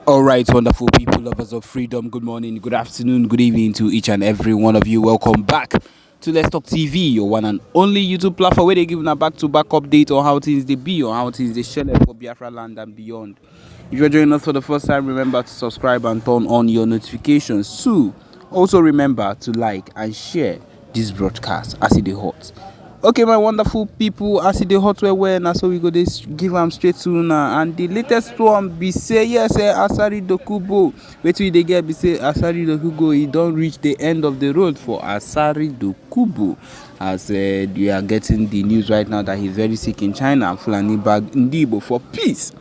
All right, wonderful people, lovers of freedom. Good morning, good afternoon, good evening to each and every one of you. Welcome back to Let's Talk TV, your one and only YouTube platform where they give a back-to-back update on how things they be, on how things they share for Biafra land and beyond. If you're joining us for the first time, remember to subscribe and turn on your notifications too. Also remember to like and share this broadcast as it is hot. Okay, my wonderful people, as it dey hot well now, so we go this give them straight to now. And the latest one be say yes, Asari Dokubo. Wait till they get be say Asari Dokubo. He don't reach the end of the road for Asari Dokubo, as we are getting the news right now that he's very sick in China. Fulani bag Ndibo for peace.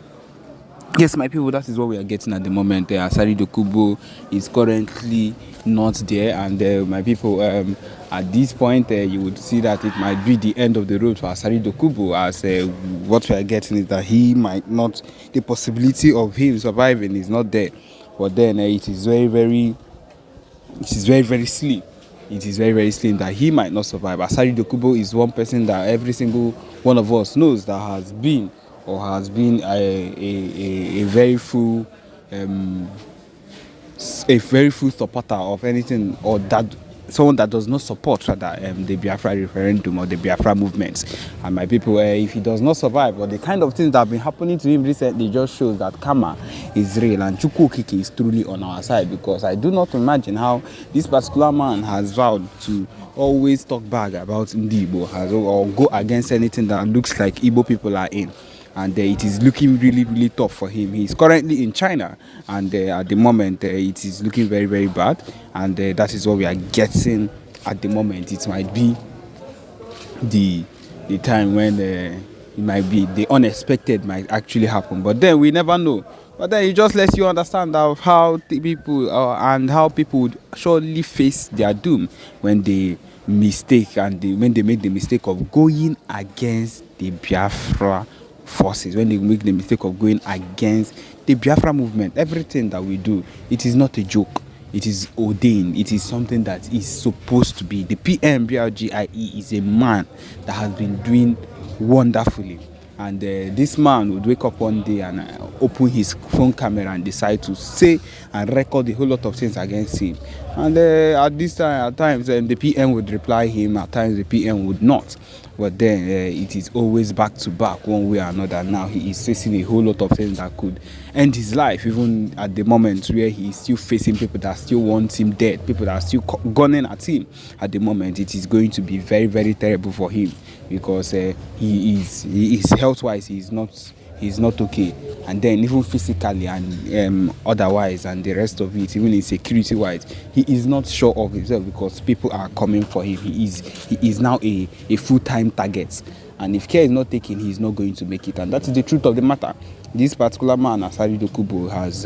Yes, my people, that is what we are getting at the moment. Asari Dokubo is currently not there, and my people, at this point, you would see that it might be the end of the road for Asari Dokubo, as what we are getting is that he might not, the possibility of him surviving is not there. But then it is very slim. It is very slim that he might not survive. Asari Dokubo is one person that every single one of us knows that has been a very full supporter of anything, or that someone that does not support rather the Biafra referendum or the Biafra movement. And my people, if he does not survive, or the kind of things that have been happening to him recently just shows that karma is real and Chukwu Okike is truly on our side, because I do not imagine how this particular man has vowed to always talk bad about Ndibo, or go against anything that looks like Igbo people are in. And it is looking really tough for him. He is currently in China, and at the moment it is looking very bad, and that is what we are getting at the moment. It might be the time when it might be the unexpected might actually happen, but then we never know. But then it just lets you understand how the people and how people would surely face their doom when they mistake, and when they make the mistake of going against the Biafra forces, when they make the mistake of going against the Biafra movement. Everything that we do, it is not a joke. It is ordained. It is something that is supposed to be. The PM Brgie is a man that has been doing wonderfully. And this man would wake up one day and open his phone camera and decide to say and record a whole lot of things against him. And at this time, at times, the PM would reply him. At times, the PM would not. But then it is always back to back, one way or another. Now he is facing a whole lot of things that could end his life, even at the moment where he is still facing people that still want him dead, people that are still gunning at him. At the moment, it is going to be very terrible for him, because he is health-wise, he's not okay, and then even physically and otherwise, and the rest of it, even in security-wise, he is not sure of himself, because people are coming for him. He is now a full-time target, and if care is not taken, he is not going to make it. And that is the truth of the matter. This particular man, Asari Dokubo, has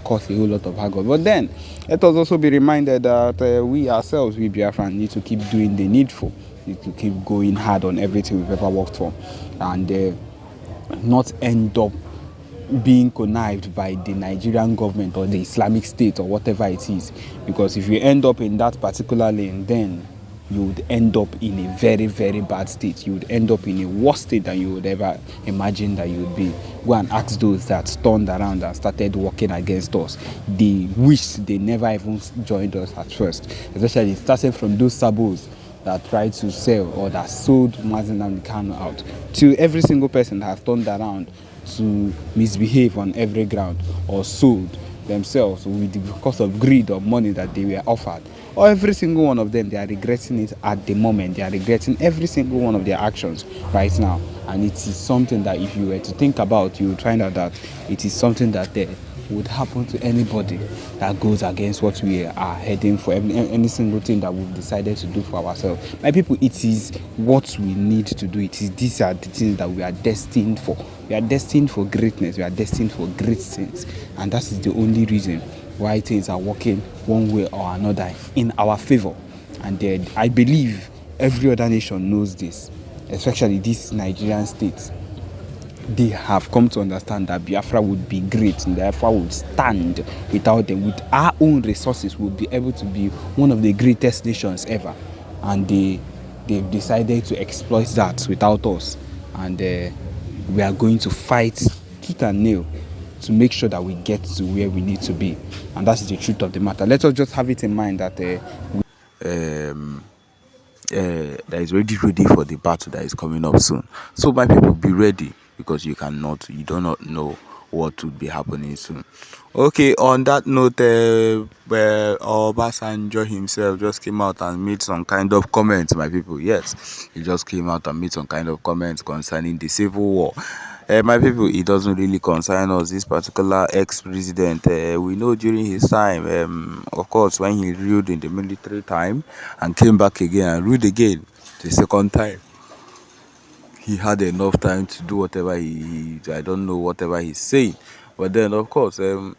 caused a whole lot of havoc. But then let us also be reminded that we ourselves, we Biafran, need to keep doing the needful, need to keep going hard on everything we've ever worked for, and not end up being connived by the Nigerian government or the Islamic State or whatever it is. Because if you end up in that particular lane, then you would end up in a very bad state. You would end up in a worse state than you would ever imagine that you would be. Go and ask those that turned around and started working against us. They wish they never even joined us at first, especially starting from those sabos that tried to sell or that sold Mazen and Kano out, to every single person that has turned around to misbehave on every ground or sold themselves because of greed or money that they were offered. Or every single one of them, they are regretting it at the moment. They are regretting every single one of their actions right now. And it is something that if you were to think about, you would find out that it is something that would happen to anybody that goes against what we are heading for, any single thing that we've decided to do for ourselves. My people, it is what we need to do. These are the things that we are destined for. We are destined for greatness. We are destined for great things. And that is the only reason why things are working one way or another in our favor. And I believe every other nation knows this, especially these Nigerian states. They have come to understand that Biafra would be great, and Biafra would stand without them. With our own resources, we'll be able to be one of the greatest nations ever. And they've decided to exploit that without us. And we are going to fight tooth and nail to make sure that we get to where we need to be. And that's the truth of the matter. Let us just have it in mind that that is ready for the battle that is coming up soon. So my people, be ready, because you do not know what would be happening soon. Okay, on that note, where Obasanjo himself just came out and made some kind of comments, my people. Yes, he just came out and made some kind of comments concerning the civil war. My people, it doesn't really concern us. This particular ex-president, we know during his time, of course, when he ruled in the military time and came back again and ruled again the second time, he had enough time to do whatever I don't know whatever he's saying. But then, of course, the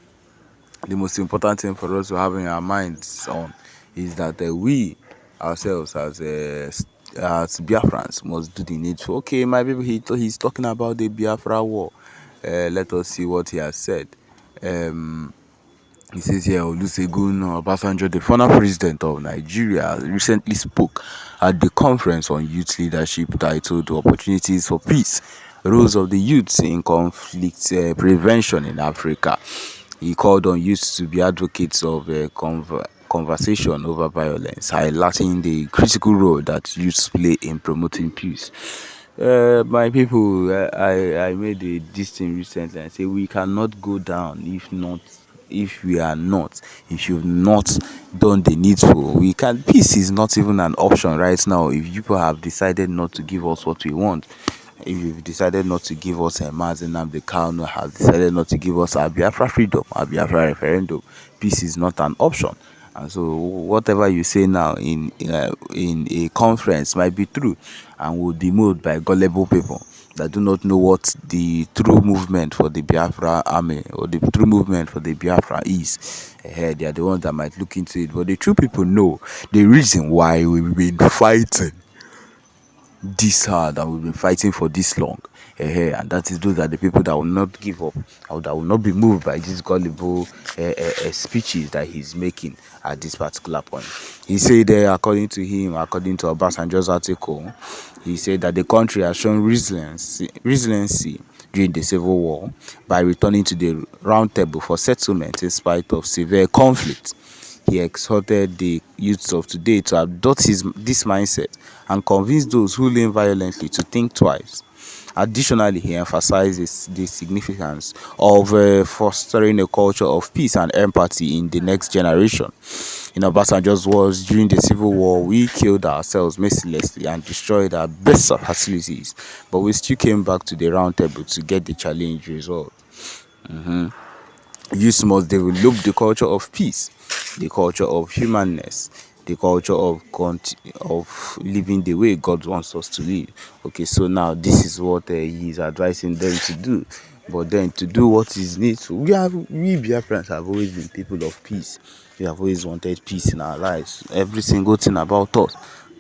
most important thing for us to have in our minds on is that we ourselves as Biafrans must do the needful. Okay, my people, he's talking about the Biafra war. Let us see what he has said. He says here, Olusegun Obasanjo, the former president of Nigeria, recently spoke at the conference on youth leadership titled Opportunities for Peace, Roles of the Youths in Conflict Prevention in Africa. He called on youths to be advocates of conversation over violence, highlighting the critical role that youths play in promoting peace. My people, I made this thing recently. I say we cannot go down if we are not, if you've not done the needful. Peace is not even an option right now. If people have decided not to give us what we want, if you've decided not to give us a Mazen the Kano, have decided not to give us our Biafra freedom, our Biafra referendum, peace is not an option. And so whatever you say now in a conference might be true and will be moved by gullible people that do not know what the true movement for the Biafra army or the true movement for the Biafra is. They are the ones that might look into it. But the true people know the reason why we've been fighting this hard and we've been fighting for this long. And that is those are the people that will not give up, or that will not be moved by these gullible speeches that he's making at this particular point. He said, according to Obasanjo's article, he said that the country has shown resiliency during the civil war by returning to the round table for settlement in spite of severe conflict. He exhorted the youths of today to adopt this mindset and convince those who lean violently to think twice. Additionally, he emphasizes the significance of fostering a culture of peace and empathy in the next generation. In Obasanjo's words, during the civil war, we killed ourselves mercilessly and destroyed our best facilities, but we still came back to the round table to get the challenge resolved. Youth must develop the culture of peace, the culture of humanness, the culture of living the way God wants us to live. Okay, so now this is what he is advising them to do. But then to do what is needful, we Biafrans have always been people of peace. We have always wanted peace in our lives. Every single thing about us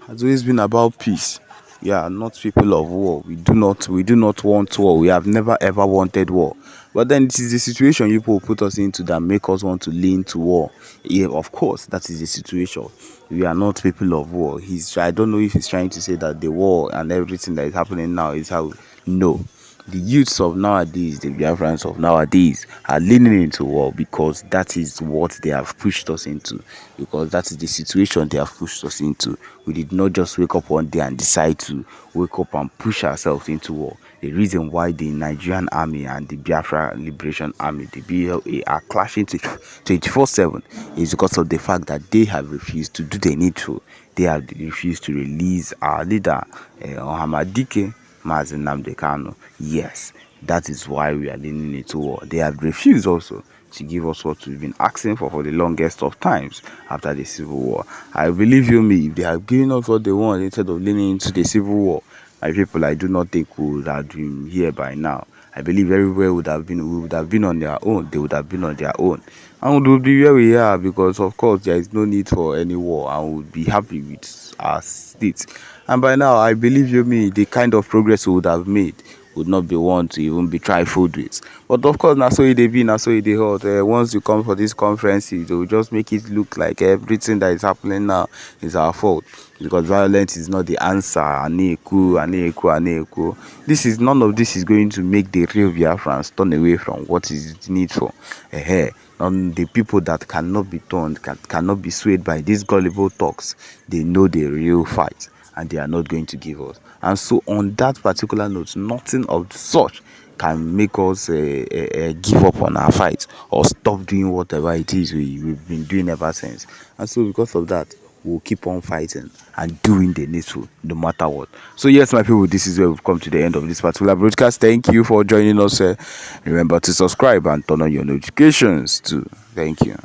has always been about peace. We are not people of war. We do not want war. We have never ever wanted war. But then it is the situation people put us into that make us want to lean to war. Yeah, of course, that is the situation. We are not people of war. I don't know if he's trying to say that the war and everything that is happening now is how. No. The youths of nowadays, the Biafrans of nowadays, are leaning into war because that is what they have pushed us into. Because that is the situation they have pushed us into. We did not just wake up one day and decide to wake up and push ourselves into war. The reason why the Nigerian army and the Biafra Liberation Army, the BLA, are clashing 24/7 is because of the fact that they have refused to do the needful. They have refused to release our leader, Ohamadike Mazen Nnamdi Kanu. Yes, that is why we are leaning into war. They have refused also to give us what we've been asking for the longest of times after the civil war. I believe you me, if they have given us what they want instead of leaning into the civil war, my people, I do not think we would have been here by now. I believe everywhere we would have been on their own. They would have been on their own. And we would be where we are because, of course, there is no need for any war and we would be happy with our state. And by now, I believe you me, the kind of progress we would have made would not be one to even be trifled with. But of course, na so it dey be, na so it dey hot. Once you come for these conferences, they will just make it look like everything that is happening now is our fault, because violence is not the answer. Aneku, aneku, aneku. None of this is going to make the real Biafrans turn away from what is needful. The people that cannot be turned, cannot be swayed by these gullible talks, they know the real fight, and they are not going to give us. And so on that particular note, nothing of such can make us give up on our fight or stop doing whatever it is we've been doing ever since. And so because of that, we'll keep on fighting and doing the needful no matter what. So yes, my people, this is where we've come to the end of this particular broadcast. Thank you for joining us. Remember to subscribe and turn on your notifications too. Thank you.